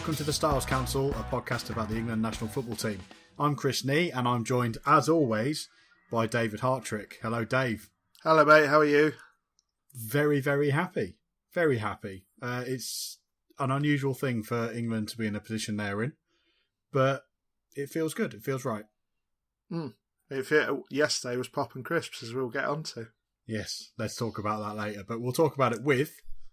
welcome to the Stiles Council, a podcast about the England national football team. I'm Chris Nee, and I'm joined, as always, by David Hartrick. Hello, Dave. Hello, mate. How are you? Very, very happy. Very happy. It's an unusual thing for England to be in a position they're in, but it feels good. It feels right. Yesterday was pop and crisps, as we'll get on to. Yes, let's talk about that later, but we'll talk about it with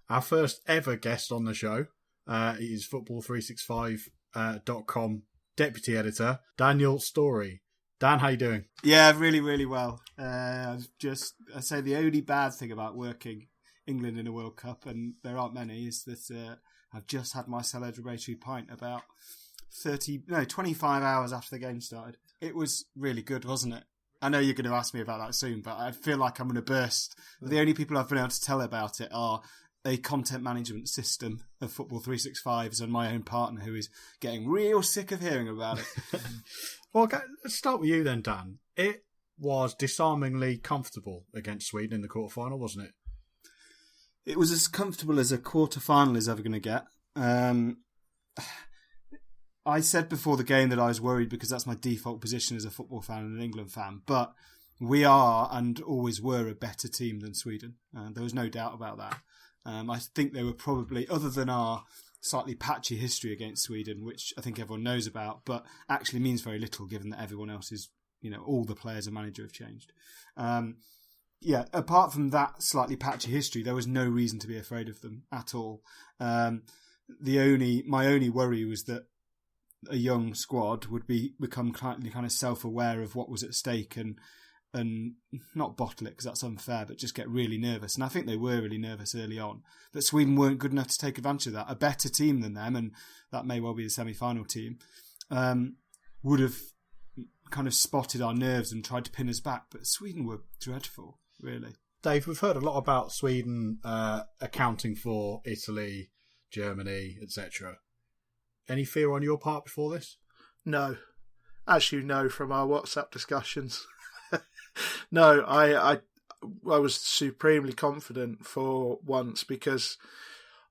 our first ever guest on the show. He is football365.com deputy editor, Daniel Storey. Dan, how you doing? Yeah, really, really well. I say the only bad thing about working England in a World Cup, and there aren't many, is that I've just had my celebratory pint about 25 hours after the game started. It was really good, wasn't it? I know you're going to ask me about that soon, but I feel like I'm going to burst. The only people I've been able to tell about it are a content management system of Football 365s and my own partner, who is getting real sick of hearing about it. Well, let's start with you then, Dan. It was disarmingly comfortable against Sweden in the quarterfinal, wasn't it? It was as comfortable as a quarterfinal is ever going to get. I said before the game that I was worried because that's my default position as a football fan and an England fan, but we are and always were a better team than Sweden. There was no doubt about that. I think they were probably, other than our slightly patchy history against Sweden, which I think everyone knows about, but actually means very little given that everyone else is, all the players and manager have changed. Apart from that slightly patchy history, there was no reason to be afraid of them at all. My only worry was that a young squad would become kind of self-aware of what was at stake and not bottle it because that's unfair, but just get really nervous. And I think they were really nervous early on. But Sweden weren't good enough to take advantage of that. A better team than them, and that may well be the semi-final team, would have kind of spotted our nerves and tried to pin us back. But Sweden were dreadful, really. Dave, we've heard a lot about Sweden accounting for Italy, Germany, etc. Any fear on your part before this? No. As you know from our WhatsApp discussions. No, I was supremely confident for once because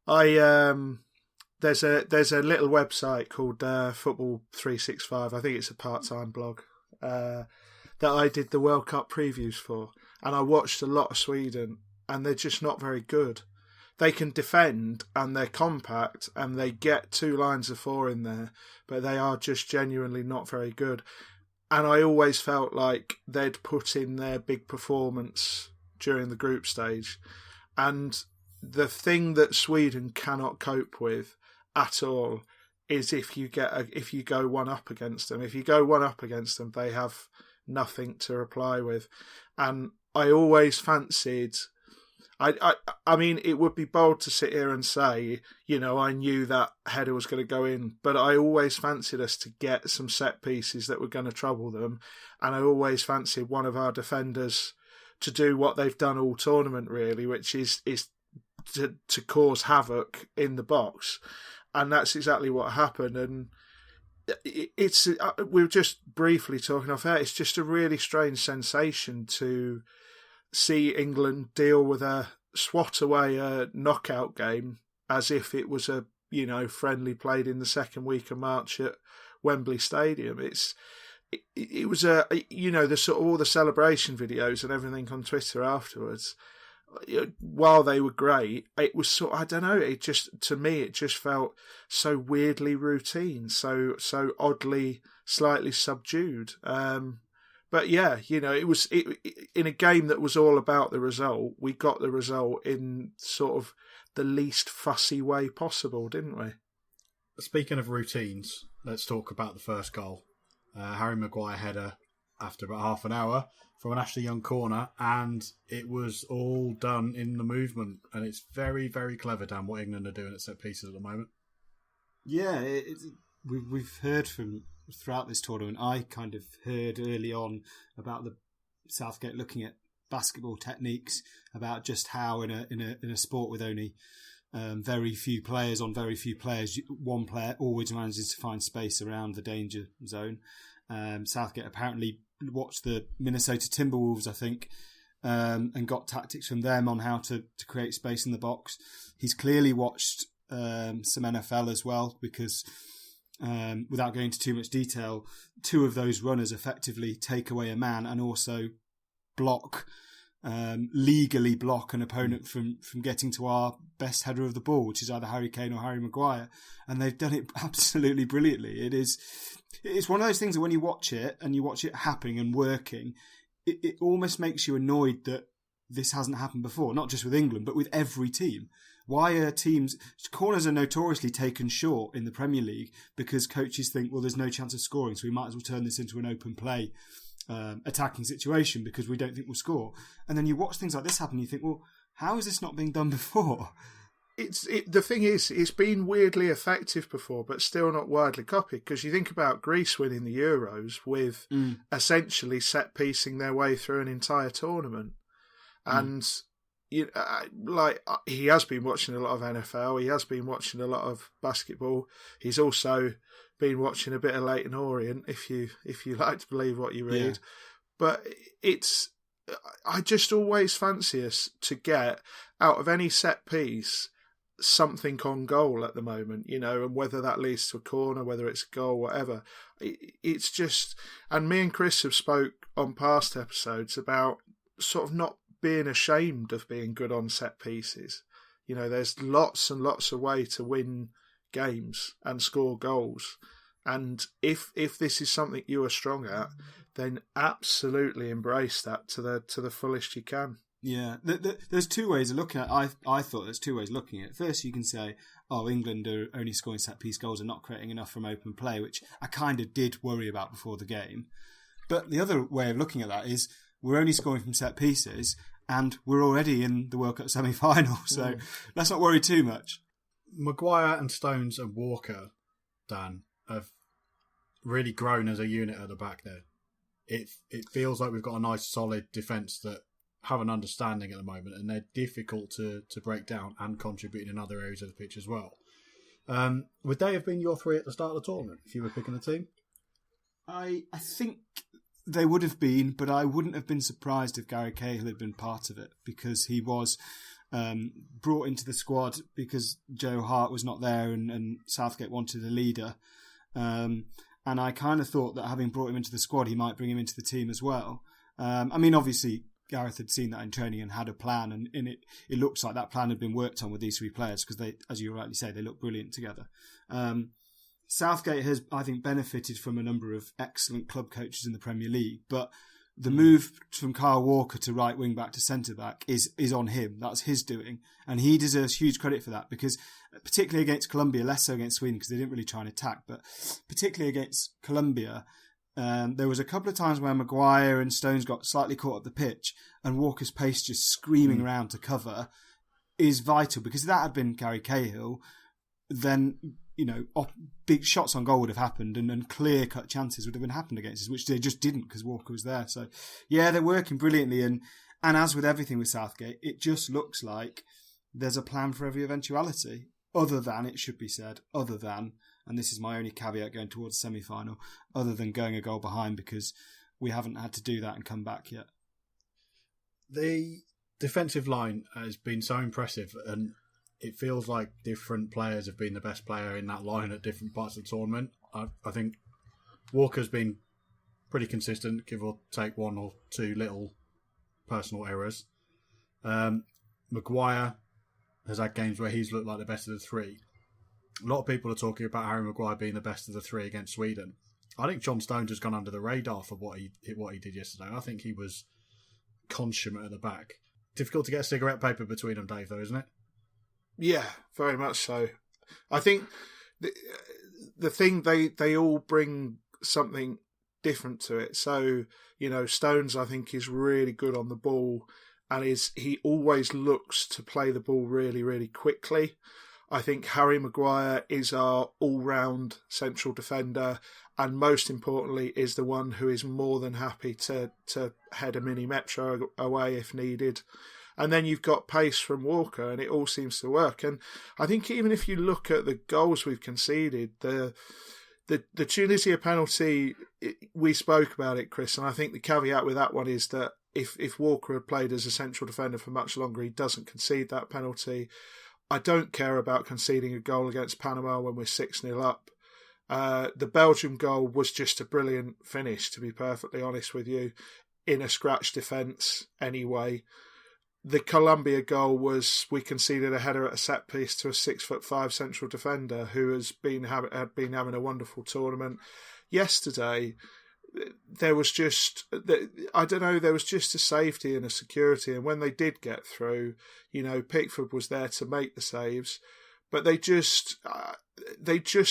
there's a little website called Football 365. I think it's a part-time blog that I did the World Cup previews for, and I watched a lot of Sweden, and they're just not very good. They can defend and they're compact and they get 2 lines of 4 in there, but they are just genuinely not very good. And I always felt like they'd put in their big performance during the group stage. And the thing that Sweden cannot cope with at all is if you go one up against them. If you go one up against them, they have nothing to reply with. And I always fancied... I mean, it would be bold to sit here and say, I knew that header was going to go in, but I always fancied us to get some set pieces that were going to trouble them, and I always fancied one of our defenders to do what they've done all tournament, really, which is to cause havoc in the box, and that's exactly what happened. And it's we were just briefly talking off air. It's just a really strange sensation to see England deal with swat away a knockout game as if it was a friendly played in the second week of March at Wembley Stadium. It was the sort of all the celebration videos and everything on Twitter afterwards. While they were great, it was sort of, I don't know. It just felt so weirdly routine, so oddly slightly subdued. But yeah, it was in a game that was all about the result. We got the result in sort of the least fussy way possible, didn't we? Speaking of routines, let's talk about the first goal. Harry Maguire header after about half an hour from an Ashley Young corner, and it was all done in the movement. And it's very, very clever, Dan, what England are doing at set pieces at the moment. Yeah, we've heard from... Throughout this tournament, I kind of heard early on about the Southgate looking at basketball techniques, about just how in a sport with only very few players on very few players, one player always manages to find space around the danger zone. Southgate apparently watched the Minnesota Timberwolves, I think, and got tactics from them on how to create space in the box. He's clearly watched some NFL as well, because without going into too much detail, two of those runners effectively take away a man and also legally block an opponent from getting to our best header of the ball, which is either Harry Kane or Harry Maguire, and they've done it absolutely brilliantly. It's one of those things that when you watch it and you watch it happening and working, it almost makes you annoyed that this hasn't happened before, not just with England, but with every team. Why are corners are notoriously taken short in the Premier League because coaches think, well, there's no chance of scoring, so we might as well turn this into an open play attacking situation because we don't think we'll score. And then you watch things like this happen, you think, well, how is this not being done before? The thing is, it's been weirdly effective before, but still not widely copied. Because you think about Greece winning the Euros with essentially set piecing their way through an entire tournament, and he has been watching a lot of NFL. He has been watching a lot of basketball. He's also been watching a bit of Leyton Orient, if you like to believe what you read. Yeah. But I just always fancy us to get out of any set piece something on goal at the moment, and whether that leads to a corner, whether it's a goal, whatever. It's just, and me and Chris have spoke on past episodes about sort of not being ashamed of being good on set pieces. There's lots and lots of ways to win games and score goals. And if this is something you are strong at, then absolutely embrace that to the fullest you can. Yeah, there's two ways of looking at it. I thought there's two ways of looking at it. First, you can say, oh, England are only scoring set-piece goals and not creating enough from open play, which I kind of did worry about before the game. But the other way of looking at that is we're only scoring from set-pieces and we're already in the World Cup semi-final, so let's not worry too much. Maguire and Stones and Walker, Dan, have really grown as a unit at the back there. It feels like we've got a nice solid defence that have an understanding at the moment, and they're difficult to break down and contribute in other areas of the pitch as well. Would they have been your three at the start of the tournament if you were picking a team? I think they would have been, but I wouldn't have been surprised if Gary Cahill had been part of it, because he was brought into the squad because Joe Hart was not there and Southgate wanted a leader. And I kind of thought that having brought him into the squad, he might bring him into the team as well. Obviously, Gareth had seen that in training and had a plan, and it looks like that plan had been worked on with these three players because they, as you rightly say, they look brilliant together. Southgate has, I think, benefited from a number of excellent club coaches in the Premier League, but the move from Kyle Walker to right wing back to centre back is on him. That's his doing, and he deserves huge credit for that, because particularly against Colombia, less so against Sweden because they didn't really try and attack, but particularly against Colombia, there was a couple of times where Maguire and Stones got slightly caught up the pitch, and Walker's pace just screaming around to cover is vital, because if that had been Gary Cahill, then big shots on goal would have happened, and clear-cut chances would have been happened against us, which they just didn't because Walker was there. So, yeah, they're working brilliantly, and as with everything with Southgate, it just looks like there's a plan for every eventuality, other than, it should be said, and this is my only caveat going towards the semi-final, other than going a goal behind, because we haven't had to do that and come back yet. The defensive line has been so impressive, and it feels like different players have been the best player in that line at different parts of the tournament. I think Walker's been pretty consistent, give or take one or two little personal errors. Maguire has had games where he's looked like the best of the three. A lot of people are talking about Harry Maguire being the best of the three against Sweden. I think John Stones has gone under the radar for what he did yesterday. I think he was consummate at the back. Difficult to get cigarette paper between them, Dave, though, isn't it? Yeah, very much so. I think the thing, they all bring something different to it. So, Stones, I think, is really good on the ball, and he always looks to play the ball really, really quickly. I think Harry Maguire is our all-round central defender, and most importantly is the one who is more than happy to head a mini metro away if needed. And then you've got pace from Walker, and it all seems to work. And I think even if you look at the goals we've conceded, the Tunisia penalty, we spoke about it, Chris, and I think the caveat with that one is that if Walker had played as a central defender for much longer, he doesn't concede that penalty. I don't care about conceding a goal against Panama when we're 6-0 up. The Belgium goal was just a brilliant finish, to be perfectly honest with you, in a scratch defence anyway. The Colombia goal was, we conceded a header at a set piece to a 6'5" central defender who had been having a wonderful tournament. Yesterday, there was just, I don't know, there was just a safety and a security. And when they did get through, Pickford was there to make the saves, but they just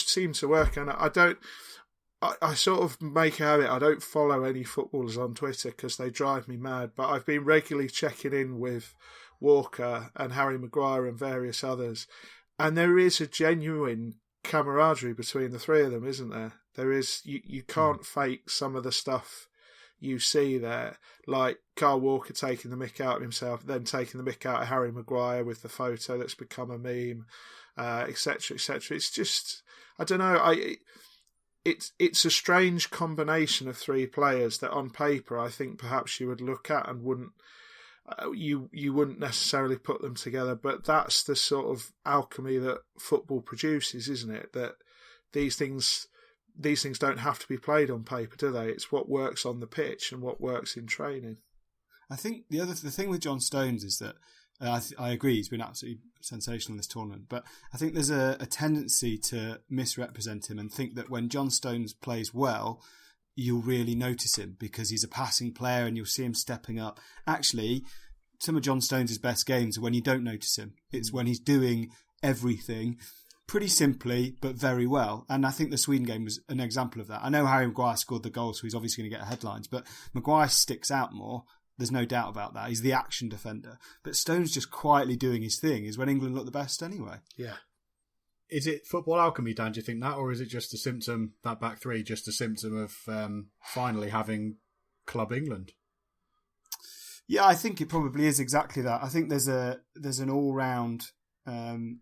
seem to work. And I sort of make a habit, I don't follow any footballers on Twitter because they drive me mad, but I've been regularly checking in with Walker and Harry Maguire and various others. And there is a genuine camaraderie between the three of them, isn't there? There is, you can't fake some of the stuff you see there, like Carl Walker taking the mick out of himself, then taking the mick out of Harry Maguire with the photo that's become a meme, etc., etc. It's just, I don't know, It's a strange combination of three players that on paper I think perhaps you would look at and wouldn't necessarily put them together, but that's the sort of alchemy that football produces, isn't it? That these things don't have to be played on paper, do they? It's what works on the pitch and what works in training. I think the thing with John Stones is that I agree, he's been absolutely sensational in this tournament, but I think there's a tendency to misrepresent him and think that when John Stones plays well, you'll really notice him because he's a passing player and you'll see him stepping up. Actually, some of John Stones' best games are when you don't notice him. It's when he's doing everything pretty simply, but very well. And I think the Sweden game was an example of that. I know Harry Maguire scored the goal, so he's obviously going to get headlines, but Maguire sticks out more. There's no doubt about that. He's the action defender. But Stone's just quietly doing his thing is when England look the best anyway. Yeah. Is it football alchemy, Dan, do you think that? Or is it just a symptom, that back three, just a symptom of finally having Club England? Yeah, I think it probably is exactly that. I think there's an all-round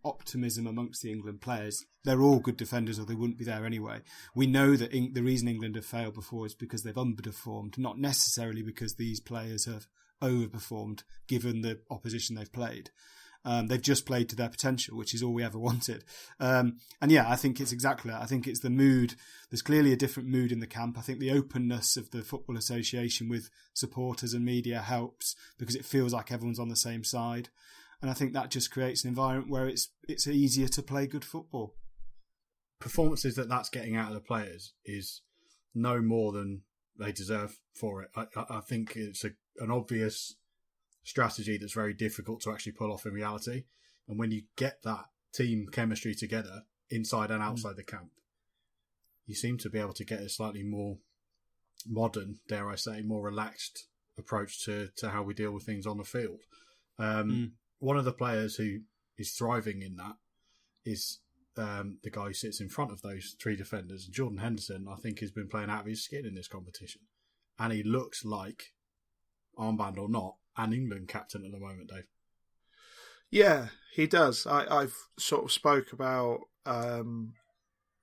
optimism amongst the England players. They're all good defenders or they wouldn't be there anyway. We know that the reason England have failed before is because they've underperformed, not necessarily because these players have overperformed given the opposition they've played. They've just played to their potential, which is all we ever wanted. And yeah, I think it's exactly that. I think it's the mood. There's clearly a different mood in the camp. I think the openness of the Football Association with supporters and media helps because it feels like everyone's on the same side. And I think that just creates an environment where it's easier to play good football. Performances that's getting out of the players is no more than they deserve for it. I think it's an obvious strategy that's very difficult to actually pull off in reality. And when you get that team chemistry together, inside and outside the camp, you seem to be able to get a slightly more modern, dare I say, more relaxed approach to how we deal with things on the field. One of the players who is thriving in that is the guy who sits in front of those three defenders. Jordan Henderson, I think, has been playing out of his skin in this competition. And he looks like, armband or not, an England captain at the moment, Dave. Yeah, he does. I've sort of spoke about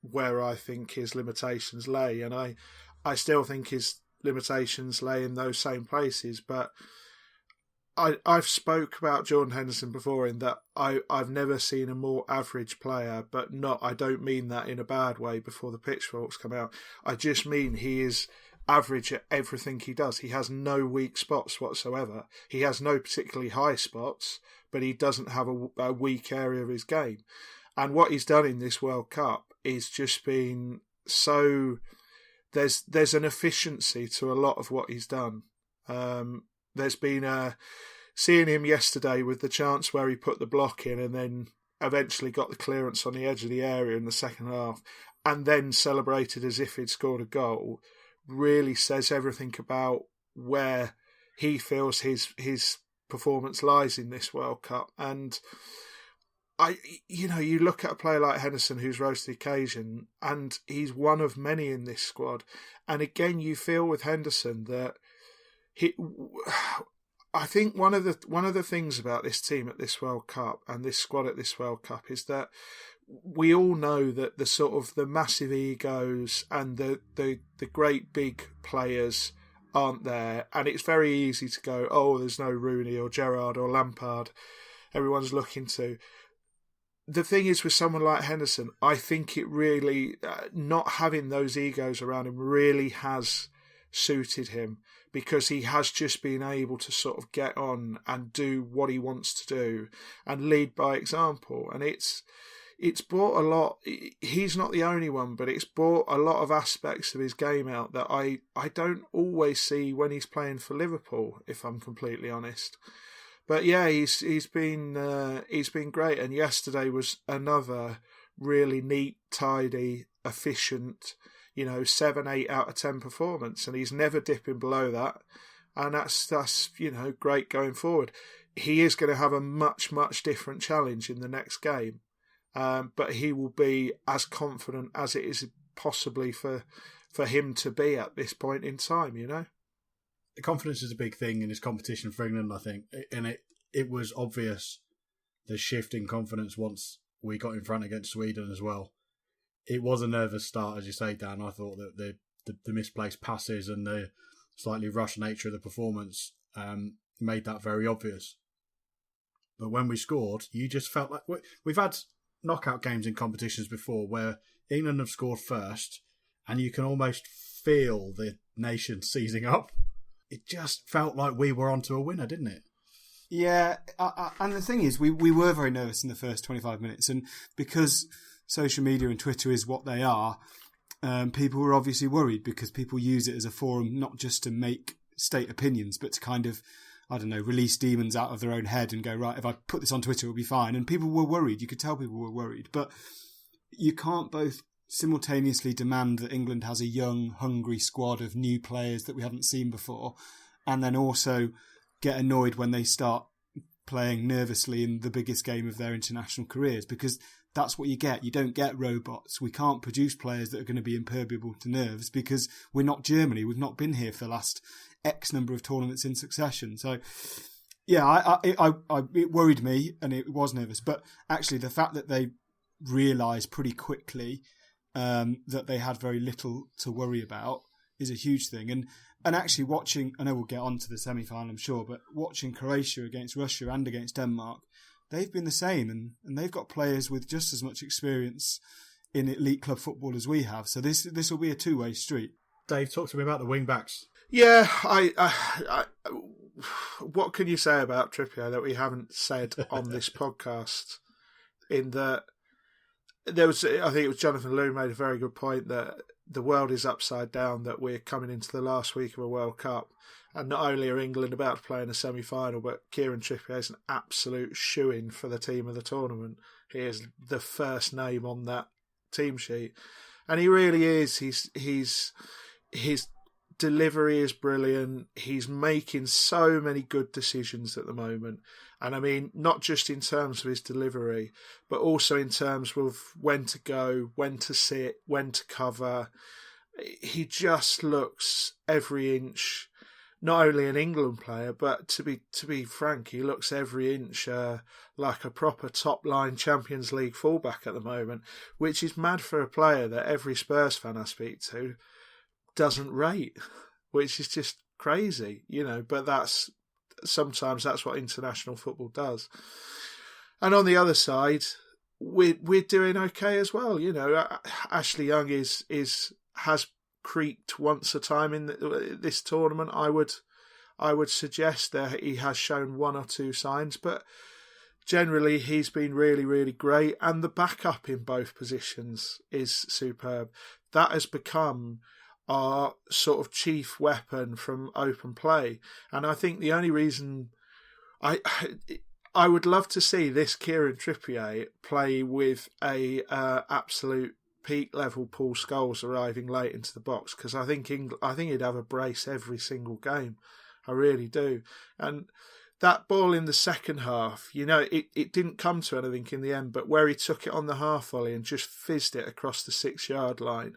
where I think his limitations lay, and I still think his limitations lay in those same places, but I've spoke about Jordan Henderson before in that I've never seen a more average player, but I don't mean that in a bad way before the pitchforks come out. I just mean he is average at everything he does. He has no weak spots whatsoever. He has no particularly high spots, but he doesn't have a weak area of his game. And what he's done in this World Cup is just been so... There's an efficiency to a lot of what he's done. There's been seeing him yesterday with the chance where he put the block in and then eventually got the clearance on the edge of the area in the second half and then celebrated as if he'd scored a goal really says everything about where he feels his performance lies in this World Cup. And you look at a player like Henderson who's rose to the occasion and he's one of many in this squad. And again, you feel with Henderson that I think one of the things about this team at this World Cup and this squad at this World Cup is that we all know that the sort of the massive egos and the great big players aren't there, and it's very easy to go, oh, there's no Rooney or Gerrard or Lampard everyone's looking to. the thing is with someone like Henderson, I think it really, not having those egos around him really has suited him, because he has just been able to sort of get on and do what he wants to do and lead by example. And it's brought a lot. He's not the only one, but it's brought a lot of aspects of his game out that I don't always see when he's playing for Liverpool, if I'm completely honest. But yeah, he's been great, and yesterday was another really neat, tidy, efficient, 7, 8 out of 10 performance, and he's never dipping below that, and that's great going forward. He is going to have a much, much different challenge in the next game, but he will be as confident as it is possibly for him to be at this point in time. The confidence is a big thing in his competition for England, I think, and it was obvious the shift in confidence once we got in front against Sweden as well. It was a nervous start, as you say, Dan. I thought that the misplaced passes and the slightly rushed nature of the performance made that very obvious. But when we scored, you just felt like we've had knockout games in competitions before where England have scored first, and you can almost feel the nation seizing up. It just felt like we were onto a winner, didn't it? Yeah, and the thing is, we were very nervous in the first 25 minutes, and because social media and Twitter is what they are, people were obviously worried, because people use it as a forum not just to state opinions, but to kind of, release demons out of their own head and go, right, if I put this on Twitter, it'll be fine. And people were worried. You could tell people were worried. But you can't both simultaneously demand that England has a young, hungry squad of new players that we haven't seen before, and then also get annoyed when they start playing nervously in the biggest game of their international careers, because that's what you get. You don't get robots. We can't produce players that are going to be impermeable to nerves, because we're not Germany. We've not been here for the last X number of tournaments in succession. So, yeah, it worried me, and it was nervous. But actually, the fact that they realised pretty quickly that they had very little to worry about is a huge thing. And actually watching, I know we'll get on to the semi-final, I'm sure, but watching Croatia against Russia and against Denmark, they've been the same, and they've got players with just as much experience in elite club football as we have. So this will be a two-way street. Dave, talk to me about the wing-backs. Yeah, I what can you say about Trippier that we haven't said on this podcast? In that I think it was Jonathan Loon made a very good point that the world is upside down, that we're coming into the last week of a World Cup, and not only are England about to play in a semi-final, but Kieran Trippier is an absolute shoo-in for the team of the tournament. He is the first name on that team sheet, and he really is. His delivery is brilliant. He's making so many good decisions at the moment. And I mean, not just in terms of his delivery, but also in terms of when to go, when to sit, when to cover. He just looks every inch, not only an England player, but to be frank, he looks every inch like a proper top-line Champions League fullback at the moment, which is mad for a player that every Spurs fan I speak to doesn't rate, which is just crazy, but sometimes that's what international football does. And on the other side, we're doing okay as well. Ashley Young has creaked once a time in this tournament. I would suggest that he has shown one or two signs, but generally he's been really, really great, and the backup in both positions is superb. That has become our sort of chief weapon from open play. And I think the only reason I would love to see this Kieran Trippier play with a absolute peak level Paul Scholes arriving late into the box, because I think he'd have a brace every single game. I really do. And that ball in the second half, it didn't come to anything in the end, but where he took it on the half volley and just fizzed it across the 6-yard line,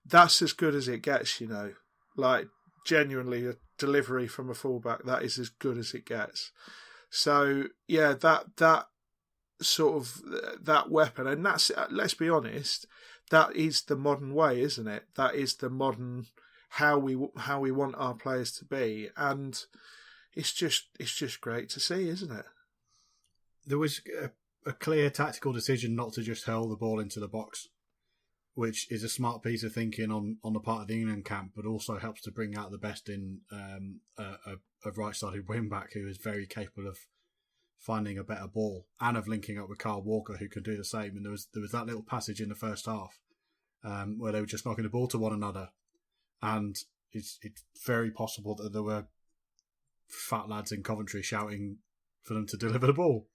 that's as good as it gets, Like, genuinely, a delivery from a fullback, that is as good as it gets. So, yeah, that sort of, that weapon, and that's, let's be honest, that is the modern way, isn't it? That is the modern, how we want our players to be. And it's just great to see, isn't it? There was a clear tactical decision not to just hurl the ball into the box, which is a smart piece of thinking on the part of the England camp, but also helps to bring out the best in a right-sided wing-back who is very capable of finding a better ball and of linking up with Kyle Walker, who can do the same. And there was that little passage in the first half where they were just knocking the ball to one another, and it's very possible that there were fat lads in Coventry shouting for them to deliver the ball.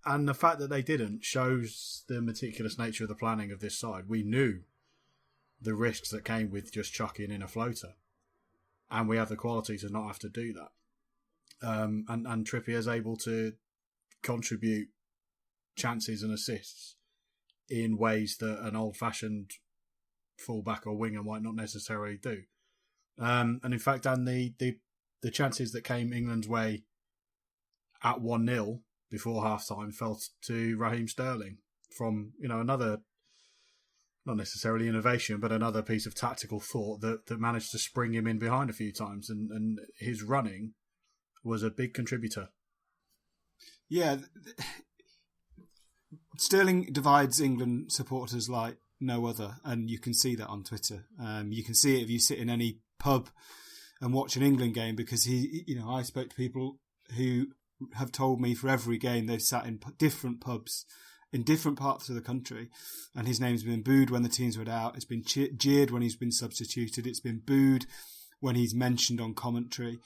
And the fact that they didn't shows the meticulous nature of the planning of this side. We knew the risks that came with just chucking in a floater, and we have the quality to not have to do that. And Trippier's able to contribute chances and assists in ways that an old-fashioned fullback or winger might not necessarily do. And in fact, Dan, the chances that came England's way at 1-0 before half-time fell to Raheem Sterling from, another, not necessarily innovation, but another piece of tactical thought that managed to spring him in behind a few times. And his running was a big contributor. Yeah. Sterling divides England supporters like no other, and you can see that on Twitter. You can see it if you sit in any pub and watch an England game, because I spoke to people who have told me for every game they've sat in different pubs in different parts of the country, and his name's been booed when the teams were out. It's been jeered when he's been substituted. It's been booed when he's mentioned on commentary.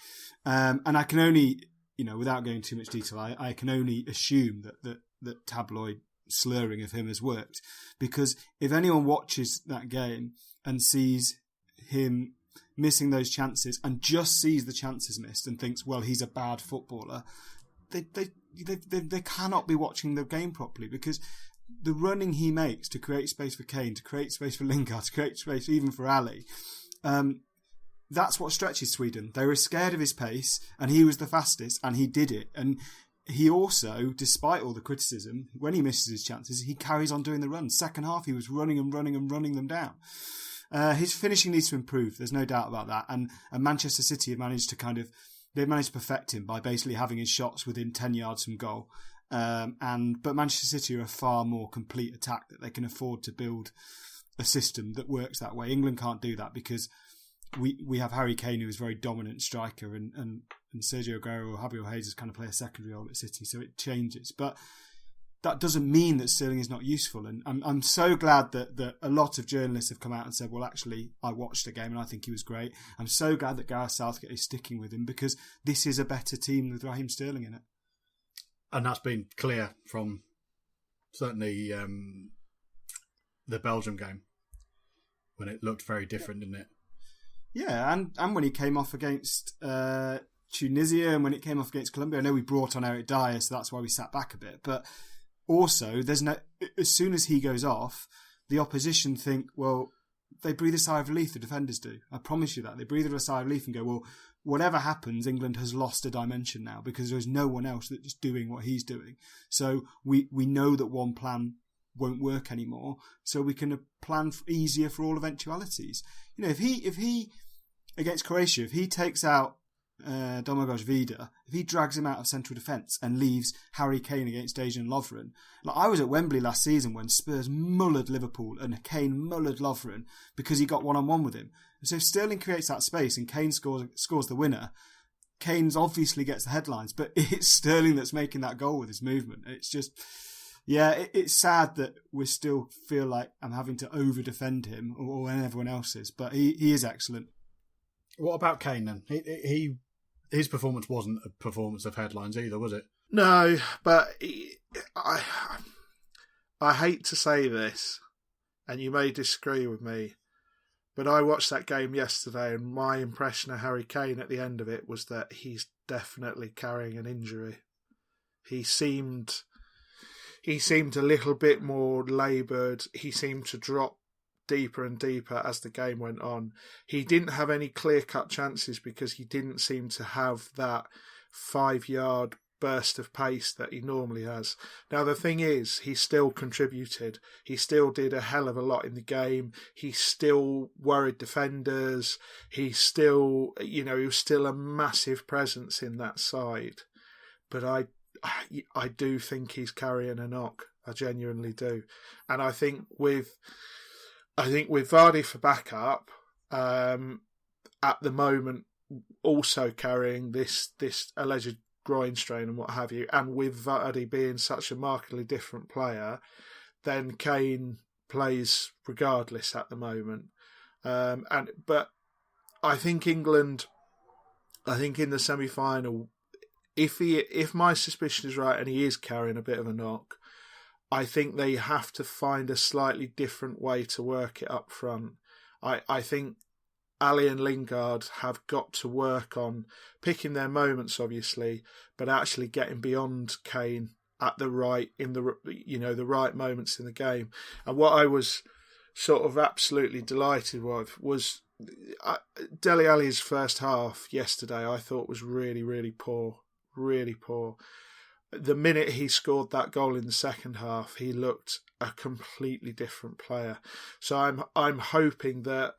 And I can only, without going too much detail, I can only assume that tabloid slurring of him has worked, because if anyone watches that game and sees him missing those chances and just sees the chances missed and thinks, well, he's a bad footballer, they cannot be watching the game properly, because the running he makes to create space for Kane, to create space for Lingard, to create space even for Ali, that's what stretches Sweden. They were scared of his pace, and he was the fastest, and he did it. And he also, despite all the criticism, when he misses his chances, he carries on doing the runs. Second half, he was running them down. His finishing needs to improve. There's no doubt about that. And Manchester City have managed to perfect him by basically having his shots within 10 yards from goal. But Manchester City are a far more complete attack, that they can afford to build a system that works that way. England can't do that, because we have Harry Kane, who is a very dominant striker, and Sergio Aguero or Javier Jesus kind of play a secondary role at City, so it changes. But that doesn't mean that Sterling is not useful. And I'm so glad that a lot of journalists have come out and said, well, actually, I watched the game and I think he was great. I'm so glad that Gareth Southgate is sticking with him, because this is a better team with Raheem Sterling in it. And that's been clear from certainly the Belgium game, when it looked very different, didn't it? Yeah, and when he came off against Tunisia, and when it came off against Colombia, I know we brought on Eric Dyer, so that's why we sat back a bit. But also, as soon as he goes off, the opposition think, well, they breathe a sigh of relief, the defenders do. I promise you that. They breathe a sigh of relief and go, well, whatever happens, England has lost a dimension now, because there's no one else that's doing what he's doing. So we know that one plan won't work anymore, so we can plan easier for all eventualities. If he against Croatia, if he takes out Domagoj Vida, if he drags him out of central defence and leaves Harry Kane against Dejan Lovren, like I was at Wembley last season when Spurs mullered Liverpool and Kane mullered Lovren because he got one-on-one with him. And so if Sterling creates that space and Kane scores the winner, Kane's obviously gets the headlines, but it's Sterling that's making that goal with his movement. It's just, it's sad that we still feel like I'm having to over-defend him, or everyone else is, but he is excellent. What about Kane then? His performance wasn't a performance of headlines either, was it? No, but I hate to say this, and you may disagree with me, but I watched that game yesterday, and my impression of Harry Kane at the end of it was that he's definitely carrying an injury. He seemed a little bit more laboured. He seemed to drop deeper and deeper as the game went on. He didn't have any clear-cut chances because he didn't seem to have that 5-yard burst of pace that he normally has. Now, the thing is, he still contributed. He still did a hell of a lot in the game. He still worried defenders. He was still a massive presence in that side. But I do think he's carrying a knock. I genuinely do, and I think with Vardy for backup, at the moment also carrying this alleged groin strain and what have you, and with Vardy being such a markedly different player, then Kane plays regardless at the moment. But I think England, in the semi-final, if my suspicion is right and he is carrying a bit of a knock, I think they have to find a slightly different way to work it up front. I think Ali and Lingard have got to work on picking their moments, obviously, but actually getting beyond Kane at the right moments in the game. And what I was sort of absolutely delighted with was Dele Alli's first half yesterday. I thought was really, really poor, really poor. The minute he scored that goal in the second half, he looked a completely different player. So I'm hoping that,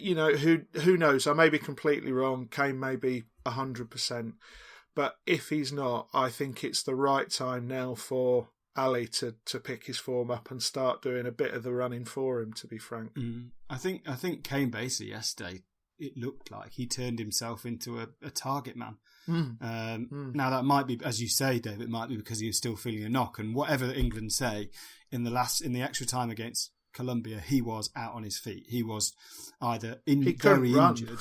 who knows? I may be completely wrong. Kane may be 100%, but if he's not, I think it's the right time now for Ali to pick his form up and start doing a bit of the running for him. To be frank, I think Kane basically yesterday, it looked like he turned himself into a target man. Now that might be, as you say, Dave, it might be because he was still feeling a knock, and whatever England say in the extra time against Colombia, he was out on his feet. He was either very injured.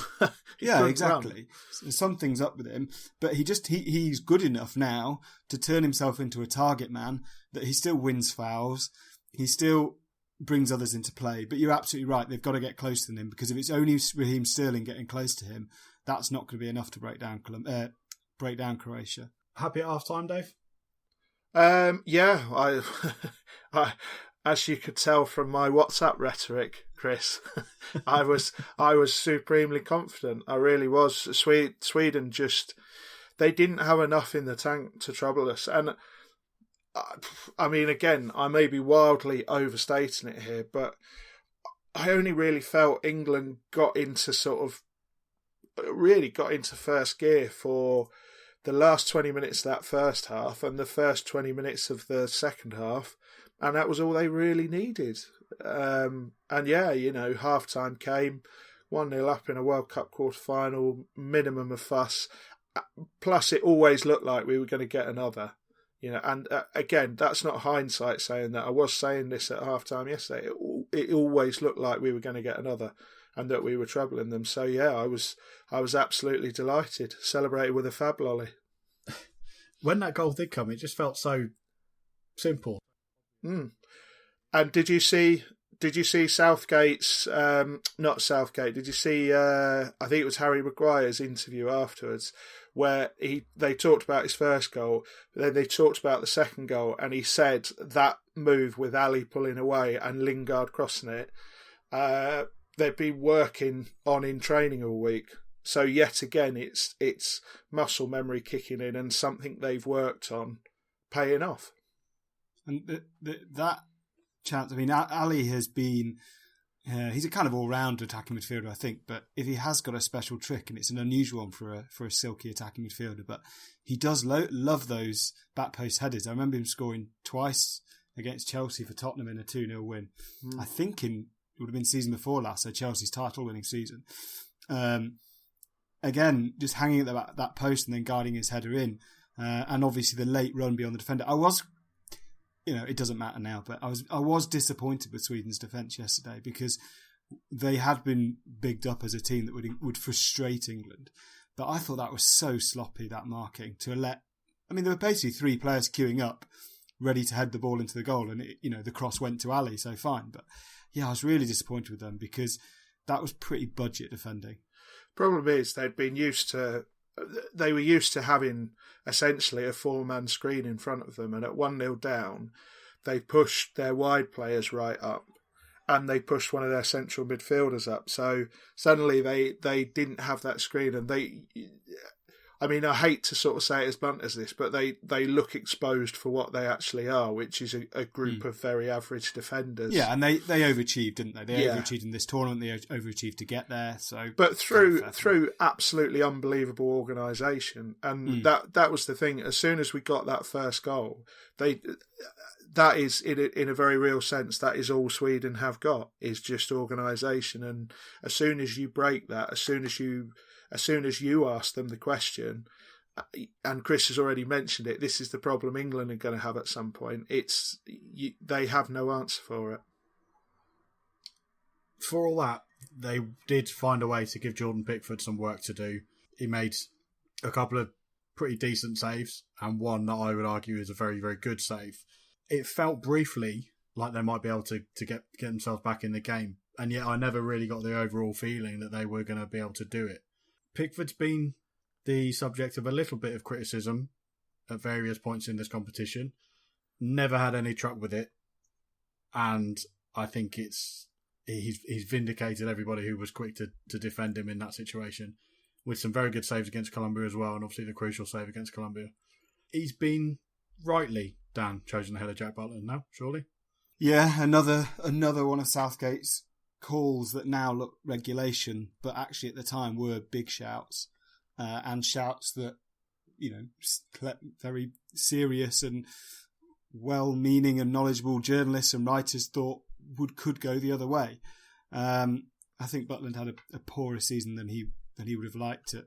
Yeah, exactly. Something's up with him, but he's good enough now to turn himself into a target man, that he still wins fouls, he still brings others into play. But you're absolutely right, they've got to get close to him, because if it's only Raheem Sterling getting close to him, that's not going to be enough to break down Croatia. Happy at half-time, Dave? Yeah, I as you could tell from my WhatsApp rhetoric, Chris, I was supremely confident. I really was. Sweden they didn't have enough in the tank to trouble us. And I mean, again, I may be wildly overstating it here, but I only really felt England got into first gear for the last 20 minutes of that first half and the first 20 minutes of the second half, and that was all they really needed. And yeah, half-time came, 1-0 up in a World Cup quarter-final, minimum of fuss, plus it always looked like we were going to get another. And again, that's not hindsight saying that. I was saying this at half-time yesterday. It always looked like we were going to get another, and that we were troubling them. So yeah, I was absolutely delighted. Celebrated with a fab lolly. When that goal did come, it just felt so simple. And did you see Southgate's? Not Southgate. Did you see? I think it was Harry Maguire's interview afterwards, where they talked about his first goal, but then they talked about the second goal, and he said that move with Ali pulling away and Lingard crossing it, they'd been working on in training all week. So yet again, it's muscle memory kicking in and something they've worked on paying off. And that chance, I mean, Ali has been, he's a kind of all-round attacking midfielder, I think, but if he has got a special trick, and it's an unusual one for a silky attacking midfielder, but he does love those back post headers. I remember him scoring twice against Chelsea for Tottenham in a 2-0 win. I think it would have been season before last, so Chelsea's title-winning season. Again, just hanging at that post and then guiding his header in. And obviously the late run beyond the defender. I was, it doesn't matter now, but I was disappointed with Sweden's defence yesterday, because they had been bigged up as a team that would frustrate England. But I thought that was so sloppy, that marking, there were basically three players queuing up, ready to head the ball into the goal, and the cross went to Ali, so fine. But yeah, I was really disappointed with them, because that was pretty budget defending. Problem is, they were used to having essentially a four-man screen in front of them, and at 1-0 down, they pushed their wide players right up, and they pushed one of their central midfielders up. So suddenly they didn't have that screen, and I mean, I hate to sort of say it as blunt as this, but they look exposed for what they actually are, which is a group of very average defenders. Yeah, and they overachieved, didn't they? They overachieved in this tournament. They overachieved to get there. So, but through absolutely unbelievable organisation, and that was the thing. As soon as we got that first goal, that is in a very real sense, that is all Sweden have got, is just organisation. And as soon as you break that, as soon as you ask them the question, and Chris has already mentioned it, this is the problem England are going to have at some point. They have no answer for it. For all that, they did find a way to give Jordan Pickford some work to do. He made a couple of pretty decent saves, and one that I would argue is a very, very good save. It felt briefly like they might be able to get themselves back in the game, and yet I never really got the overall feeling that they were going to be able to do it. Pickford's been the subject of a little bit of criticism at various points in this competition. Never had any truck with it, and I think he's vindicated everybody who was quick to defend him in that situation, with some very good saves against Colombia as well, and obviously the crucial save against Colombia. He's been rightly, Dan, chosen ahead of Jack Butland now, surely? Yeah, another one of Southgate's calls that now look regulation, but actually at the time were big shouts, and shouts that, very serious and well-meaning and knowledgeable journalists and writers thought could go the other way. I think Butland had a poorer season than he would have liked it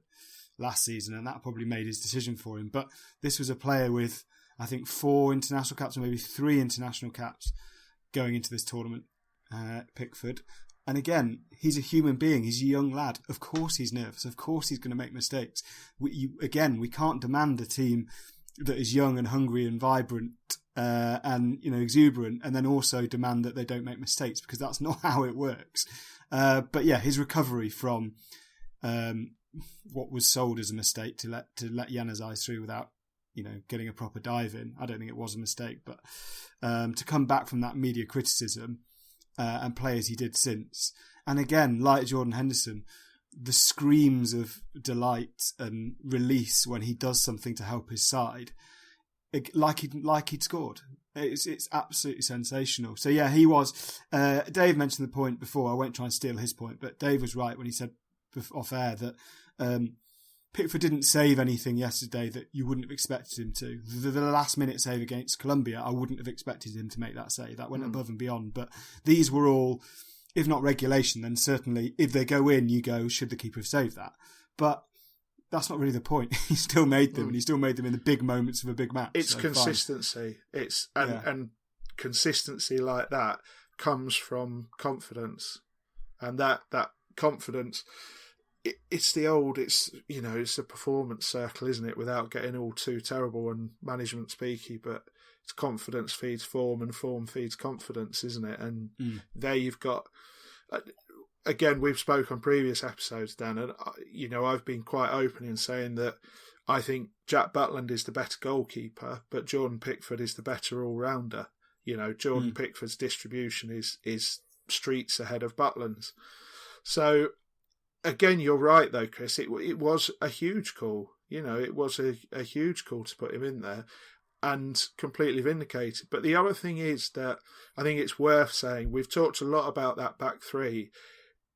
last season, and that probably made his decision for him. But this was a player with, I think, 4 international caps or maybe 3 international caps going into this tournament, Pickford. And again, he's a human being. He's a young lad. Of course he's nervous. Of course he's going to make mistakes. We can't demand a team that is young and hungry and vibrant and exuberant, and then also demand that they don't make mistakes, because that's not how it works. But yeah, his recovery from what was sold as a mistake to let Januzaj through without getting a proper dive in. I don't think it was a mistake, but to come back from that media criticism and play as he did since, and again, like Jordan Henderson, the screams of delight and release when he does something to help his side, like he'd scored. It's absolutely sensational. So yeah, he was. Dave mentioned the point before. I won't try and steal his point, but Dave was right when he said off air that Pickford didn't save anything yesterday that you wouldn't have expected him to. The last minute save against Colombia, I wouldn't have expected him to make that save. That went above and beyond. But these were all, if not regulation, then certainly if they go in, you go, should the keeper have saved that? But that's not really the point. He still made them, and he still made them in the big moments of a big match. It's consistency. Fine. And consistency like that comes from confidence, and that confidence. It's the performance circle, isn't it? Without getting all too terrible and management speaky, but it's confidence feeds form, and form feeds confidence, isn't it? And there you've got. Again, we've spoke on previous episodes, Dan, and I've been quite open in saying that I think Jack Butland is the better goalkeeper, but Jordan Pickford is the better all-rounder. Jordan Pickford's distribution is streets ahead of Butland's. So. Again, you're right, though, Chris. It was a huge call. It was a huge call to put him in there, and completely vindicated. But the other thing is that I think it's worth saying, we've talked a lot about that back three.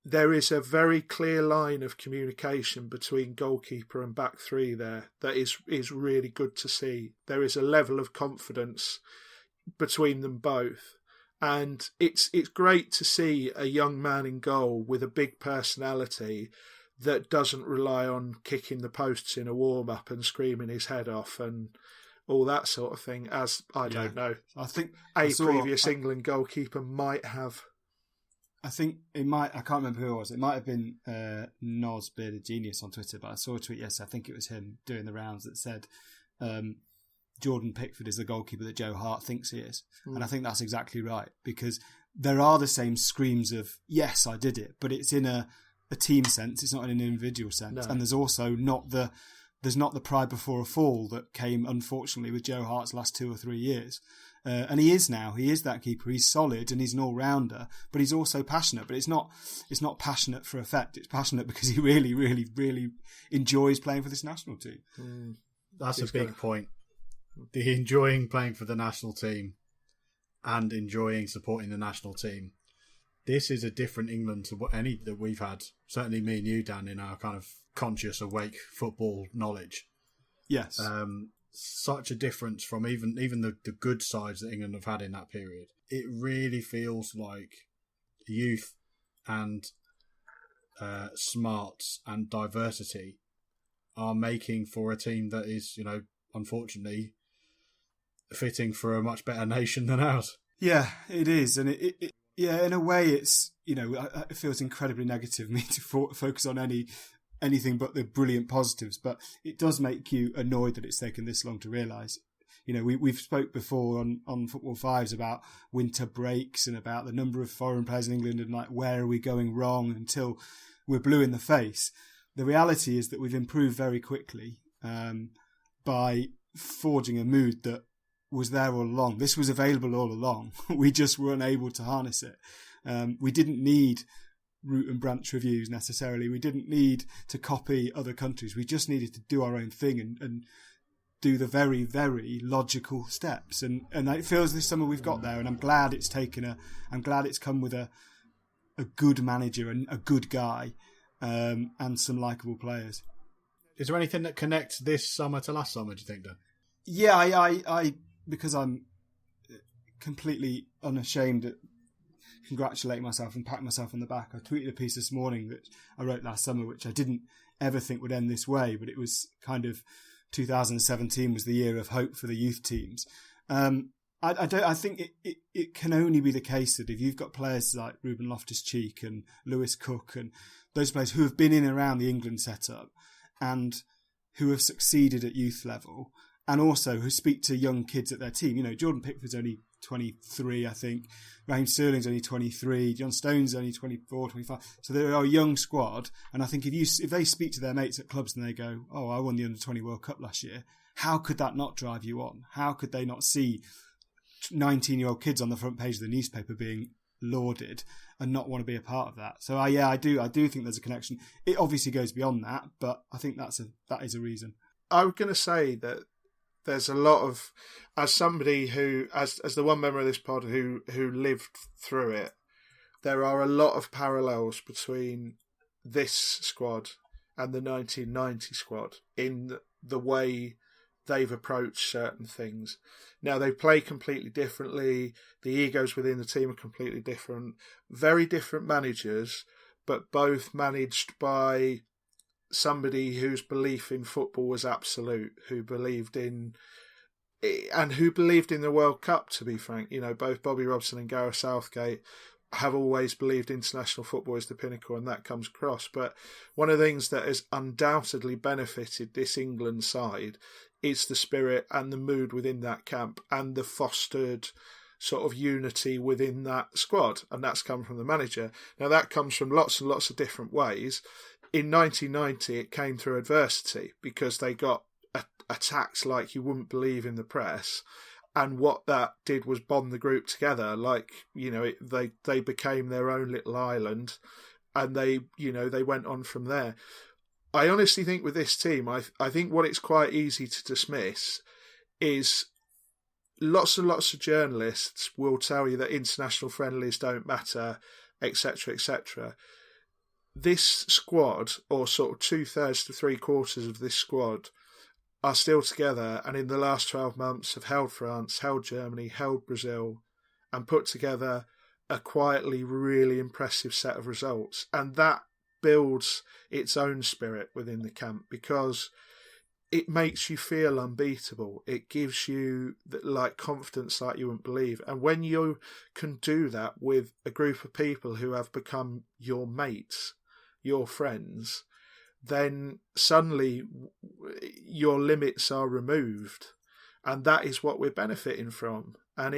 There is a very clear line of communication between goalkeeper and back three there that is really good to see. There is a level of confidence between them both. And it's great to see a young man in goal with a big personality that doesn't rely on kicking the posts in a warm-up and screaming his head off and all that sort of thing, as, don't know, I think previous England goalkeeper might have. I think it might, I can't remember who it was, it might have been Noz Bearded Genius on Twitter, but I saw a tweet yesterday, I think it was him doing the rounds, that said Jordan Pickford is the goalkeeper that Joe Hart thinks he is. And I think that's exactly right, because there are the same screams of, yes, I did it, but it's in a team sense, it's not in an individual sense. No. And there's also not the pride before a fall that came, unfortunately, with Joe Hart's last 2 or 3 years. And he is now. He is that keeper. He's solid and he's an all-rounder, but he's also passionate. But it's not passionate for effect. It's passionate because he really, really, really enjoys playing for this national team. That's a big point. The enjoying playing for the national team and enjoying supporting the national team. This is a different England to any that we've had. Certainly me and you, Dan, in our kind of conscious, awake football knowledge. Yes. Such a difference from even the good sides that England have had in that period. It really feels like youth and smarts and diversity are making for a team that is, unfortunately, fitting for a much better nation than ours. Yeah, it is. And it in a way it's, it feels incredibly negative me to focus on anything but the brilliant positives, but it does make you annoyed that it's taken this long to realise. We've spoke before on Football Fives about winter breaks and about the number of foreign players in England and like where are we going wrong until we're blue in the face. The reality is that we've improved very quickly by forging a mood that was there all along. This was available all along. We just weren't able to harness it. We didn't need root and branch reviews necessarily. We didn't need to copy other countries. We just needed to do our own thing and do the very, very logical steps. And it feels this summer we've got there. And I'm glad it's come with a good manager and a good guy and some likeable players. Is there anything that connects this summer to last summer, do you think, Dan? Yeah, I because I'm completely unashamed at congratulating myself and patting myself on the back. I tweeted a piece this morning that I wrote last summer, which I didn't ever think would end this way, but it was kind of 2017 was the year of hope for the youth teams. I think it can only be the case that if you've got players like Ruben Loftus-Cheek and Lewis Cook and those players who have been in and around the England setup and who have succeeded at youth level, and also who speak to young kids at their team. Jordan Pickford's only 23, I think. Raheem Sterling's only 23. John Stone's only 24, 25. So they're a young squad. And I think if they speak to their mates at clubs and they go, oh, I won the Under-20 World Cup last year, how could that not drive you on? How could they not see 19-year-old kids on the front page of the newspaper being lauded and not want to be a part of that? So I do think there's a connection. It obviously goes beyond that, but I think that is a reason. I'm going to say that there's a lot of, as somebody who, as the one member of this pod who lived through it, there are a lot of parallels between this squad and the 1990 squad in the way they've approached certain things. Now, they play completely differently. The egos within the team are completely different. Very different managers, but both managed by somebody whose belief in football was absolute, who believed in the World Cup, to be frank. Both Bobby Robson and Gareth Southgate have always believed international football is the pinnacle, and that comes across. But one of the things that has undoubtedly benefited this England side is the spirit and the mood within that camp and the fostered sort of unity within that squad, and that's come from the manager. Now, that comes from lots and lots of different ways. In 1990, it came through adversity because they got attacked like you wouldn't believe in the press. And what that did was bond the group together. They became their own little island, and they went on from there. I honestly think with this team, I think what it's quite easy to dismiss is lots and lots of journalists will tell you that international friendlies don't matter, etc., etc. This squad, or sort of 2/3 to 3/4 of this squad, are still together, and in the last 12 months have held France, held Germany, held Brazil, and put together a quietly really impressive set of results. And that builds its own spirit within the camp because it makes you feel unbeatable. It gives you confidence like you wouldn't believe. And when you can do that with a group of people who have become your mates, your friends, then suddenly your limits are removed, and that is what we're benefiting from. And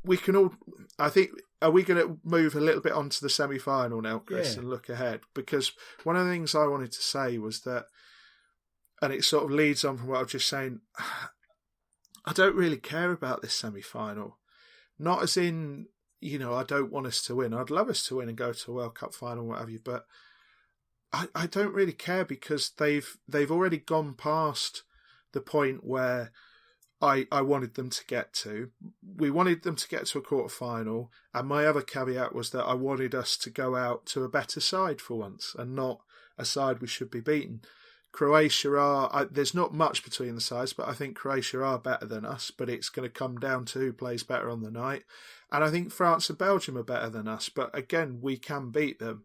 we can all, I think, are we going to move a little bit onto the semi-final now, Chris, and look ahead? Because one of the things I wanted to say was that, and it sort of leads on from what I was just saying, I don't really care about this semi-final. Not as in, I don't want us to win. I'd love us to win and go to a World Cup final, what have you, but I don't really care because they've already gone past the point where I wanted them to get to. We wanted them to get to a quarter-final, and my other caveat was that I wanted us to go out to a better side for once and not a side we should be beaten. Croatia there's not much between the sides, but I think Croatia are better than us, but it's going to come down to who plays better on the night. And I think France and Belgium are better than us, but again, we can beat them.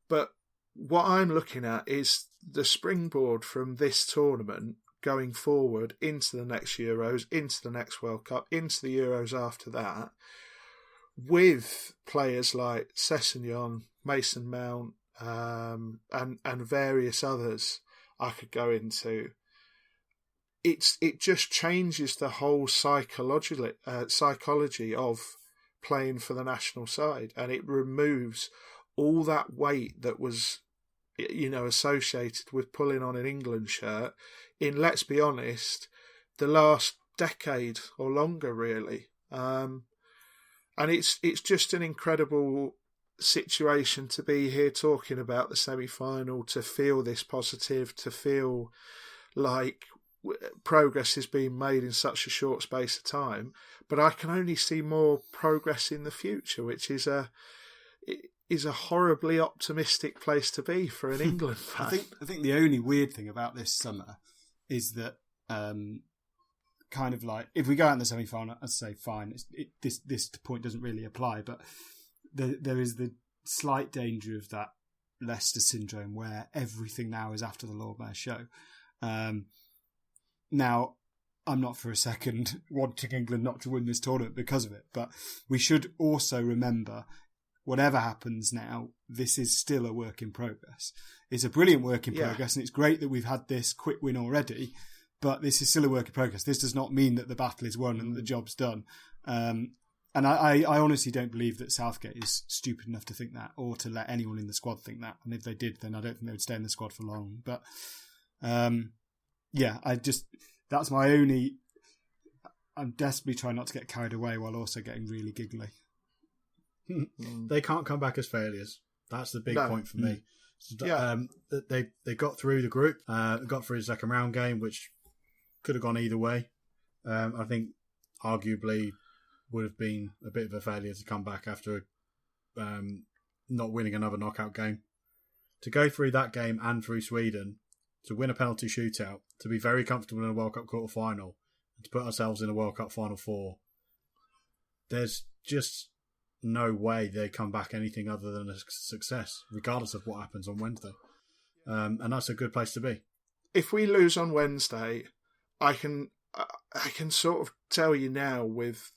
But what I'm looking at is the springboard from this tournament going forward into the next Euros, into the next World Cup, into the Euros after that, with players like Sessegnon, Mason Mount, and various others I could go into. It just changes the whole psychology of playing for the national side, and it removes all that weight that was, associated with pulling on an England shirt in, let's be honest, the last decade or longer, really. And it's just an incredible situation to be here talking about the semi-final, to feel this positive, to feel like progress is being made in such a short space of time. But I can only see more progress in the future, which is a horribly optimistic place to be for an England fan. I think the only weird thing about this summer is that kind of like, if we go out in the semi-final, I'd say fine. This point doesn't really apply, but there is the slight danger of that Leicester syndrome where everything now is after the Lord Mayor show. Now, I'm not for a second wanting England not to win this tournament because of it, but we should also remember, whatever happens now, this is still a work in progress. It's a brilliant work in progress, and it's great that we've had this quick win already, but this is still a work in progress. This does not mean that the battle is won and the job's done. And I honestly don't believe that Southgate is stupid enough to think that, or to let anyone in the squad think that. And if they did, then I don't think they would stay in the squad for long. But that's my only... I'm desperately trying not to get carried away while also getting really giggly. They can't come back as failures. That's the big point for me. They got through the group, got through the second round game, which could have gone either way. I think arguably would have been a bit of a failure to come back after not winning another knockout game. To go through that game and through Sweden, to win a penalty shootout, to be very comfortable in a World Cup quarter final, and to put ourselves in a World Cup Final Four, there's just no way they come back anything other than a success, regardless of what happens on Wednesday. And that's a good place to be. If we lose on Wednesday, I can sort of tell you now with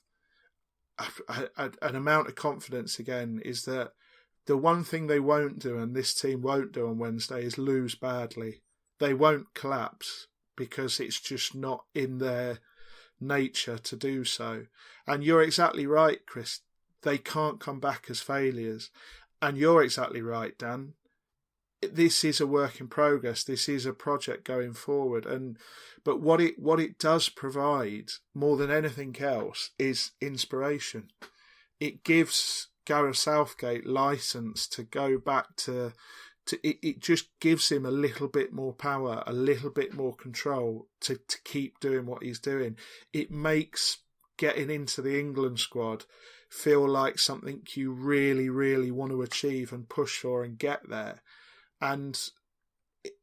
an amount of confidence again, is that the one thing they won't do, and this team won't do on Wednesday, is lose badly. They won't collapse because it's just not in their nature to do so. And you're exactly right, Chris. They can't come back as failures. And you're exactly right, Dan. This is a work in progress. This is a project going forward. But what it does provide more than anything else is inspiration. It gives Gareth Southgate license to go back to it just gives him a little bit more power, a little bit more control to keep doing what he's doing. It makes getting into the England squad feel like something you really, really want to achieve and push for and get there. And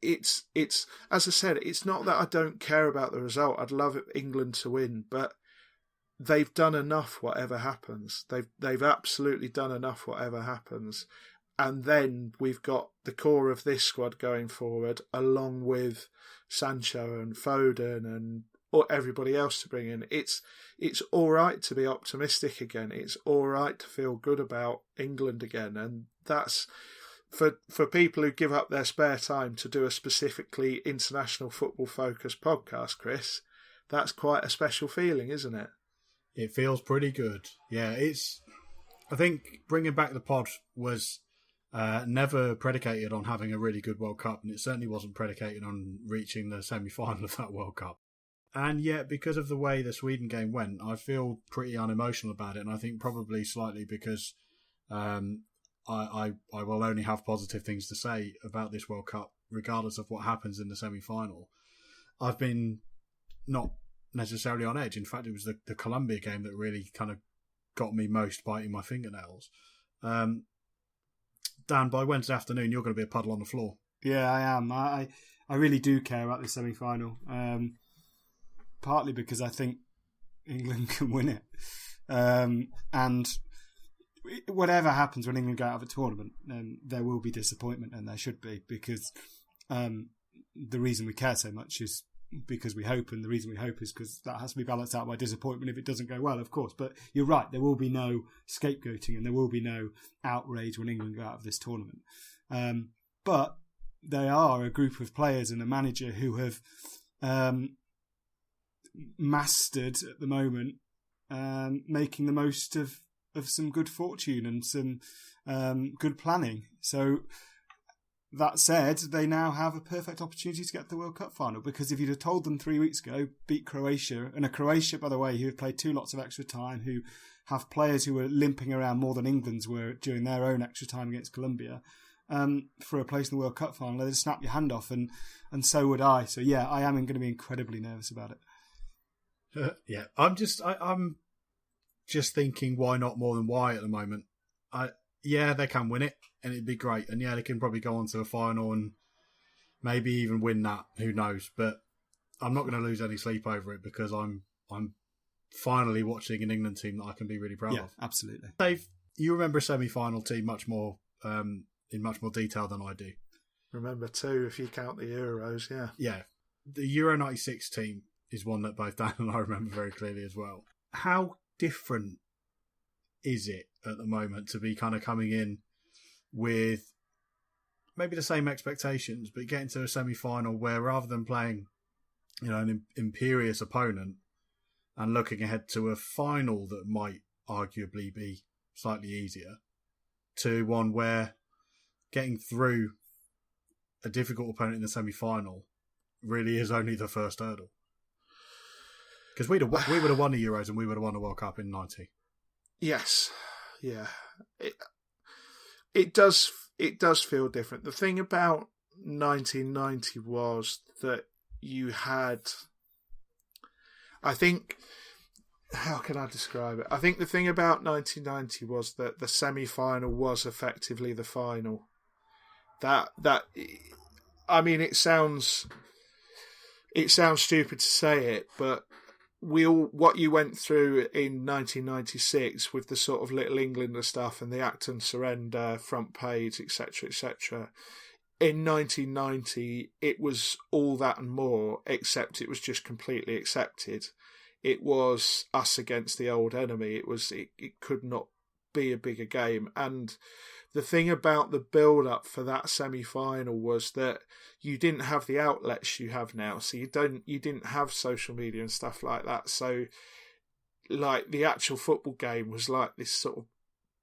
it's as I said, it's not that I don't care about the result. I'd love England to win, but they've done enough whatever happens. They've absolutely done enough whatever happens. And then we've got the core of this squad going forward, along with Sancho and Foden and everybody else to bring in. It's all right to be optimistic again. It's all right to feel good about England again. And that's for people who give up their spare time to do a specifically international football focused podcast, Chris, that's quite a special feeling, isn't it? It feels pretty good. Yeah, I think bringing back the pod was never predicated on having a really good World Cup, and it certainly wasn't predicated on reaching the semi-final of that World Cup. And yet, because of the way the Sweden game went, I feel pretty unemotional about it. And I think probably slightly because I will only have positive things to say about this World Cup, regardless of what happens in the semi-final. I've been not necessarily on edge. In fact, it was the Colombia game that really kind of got me most, biting my fingernails. Dan, by Wednesday afternoon, you're going to be a puddle on the floor. Yeah, I am. I really do care about this semi-final. Partly because I think England can win it. And whatever happens when England go out of a tournament, there will be disappointment, and there should be, because the reason we care so much is because we hope, and the reason we hope is because that has to be balanced out by disappointment if it doesn't go well, of course. But you're right, there will be no scapegoating and there will be no outrage when England go out of this tournament. But they are a group of players and a manager who have mastered at the moment making the most of some good fortune and some good planning. So that said, they now have a perfect opportunity to get to the World Cup final, because if you'd have told them 3 weeks ago, beat Croatia, and a Croatia, by the way, who have played 2 lots of extra time, who have players who were limping around more than England's were during their own extra time against Colombia, for a place in the World Cup final, they'd snap your hand off, and so would I. So yeah, I am going to be incredibly nervous about it. Yeah, I'm just thinking, why not more than why at the moment? Yeah, they can win it, and it'd be great. And yeah, they can probably go on to a final and maybe even win that. Who knows? But I'm not going to lose any sleep over it, because I'm finally watching an England team that I can be really proud of. Absolutely. Dave, you remember a semi-final team much more in much more detail than I do. Remember 2 if you count the Euros, yeah. Yeah. The Euro 96 team is one that both Dan and I remember very clearly as well. How different is it at the moment to be kind of coming in with maybe the same expectations, but getting to a semi-final where, rather than playing, an imperious opponent and looking ahead to a final that might arguably be slightly easier, to one where getting through a difficult opponent in the semi-final really is only the first hurdle? Because we would have won the Euros and we would have won the World Cup in 90. Yes, yeah. It does feel different. The thing about 1990 was that you had, I think, how can I describe it? I think the thing about 1990 was that the semi-final was effectively the final. That I mean, it sounds stupid to say it, but what you went through in 1996 with the sort of Little Englander stuff and the Acton surrender, front page, etc., in 1990 it was all that and more, except it was just completely accepted. It was us against the old enemy. It could not be a bigger game. And the thing about the build-up for that semi-final was that you didn't have the outlets you have now. So you didn't have social media and stuff like that. So, like, the actual football game was like this sort of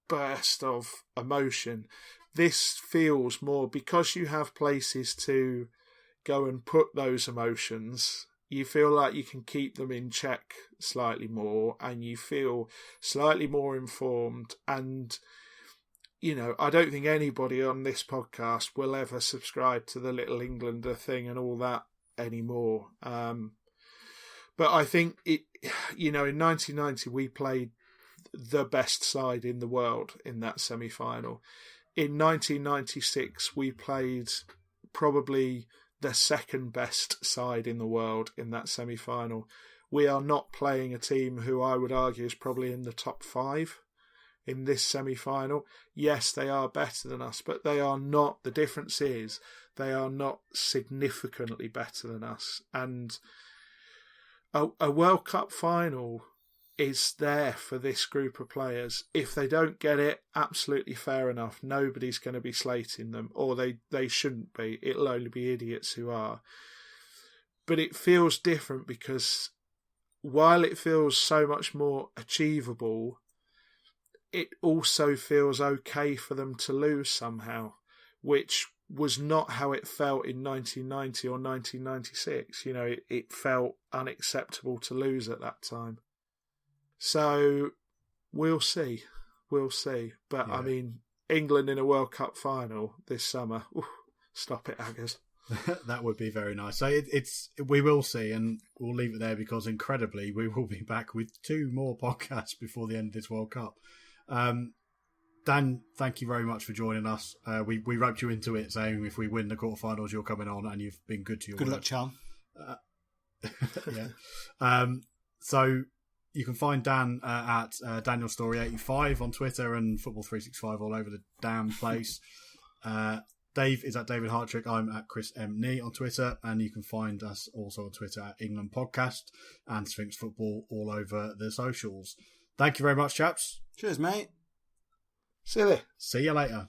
burst of emotion. This feels more, because you have places to go and put those emotions, you feel like you can keep them in check slightly more, and you feel slightly more informed. And, I don't think anybody on this podcast will ever subscribe to the Little Englander thing and all that anymore. But I think in 1990 we played the best side in the world in that semi-final. In 1996 we played probably the second best side in the world in that semi-final. We are not playing a team who I would argue is probably in the top 5 in this semi-final. Yes, they are better than us, but they are not. The difference is they are not significantly better than us. And a World Cup final is there for this group of players. If they don't get it, absolutely fair enough. Nobody's going to be slating them, or they shouldn't be. It'll only be idiots who are. But it feels different because while it feels so much more achievable, it also feels okay for them to lose somehow, which was not how it felt in 1990 or 1996. You know, it felt unacceptable to lose at that time. So we'll see. We'll see. But, I mean, England in a World Cup final this summer. Ooh, stop it, Aggers. That would be very nice. So we will see, and we'll leave it there because incredibly we will be back with 2 more podcasts before the end of this World Cup. Dan, thank you very much for joining us. We roped you into it, saying if we win the quarterfinals, you're coming on, and you've been good to your Good word. luck, Charm. Yeah. So you can find Dan at Daniel Storey 85 on Twitter and Football 365 all over the damn place. Dave is at David Hartrick. I'm at Chris M. Nee on Twitter, and you can find us also on Twitter at England Podcast and Sphinx Football all over the socials. Thank you very much, chaps. Cheers, mate. See you there. See you later.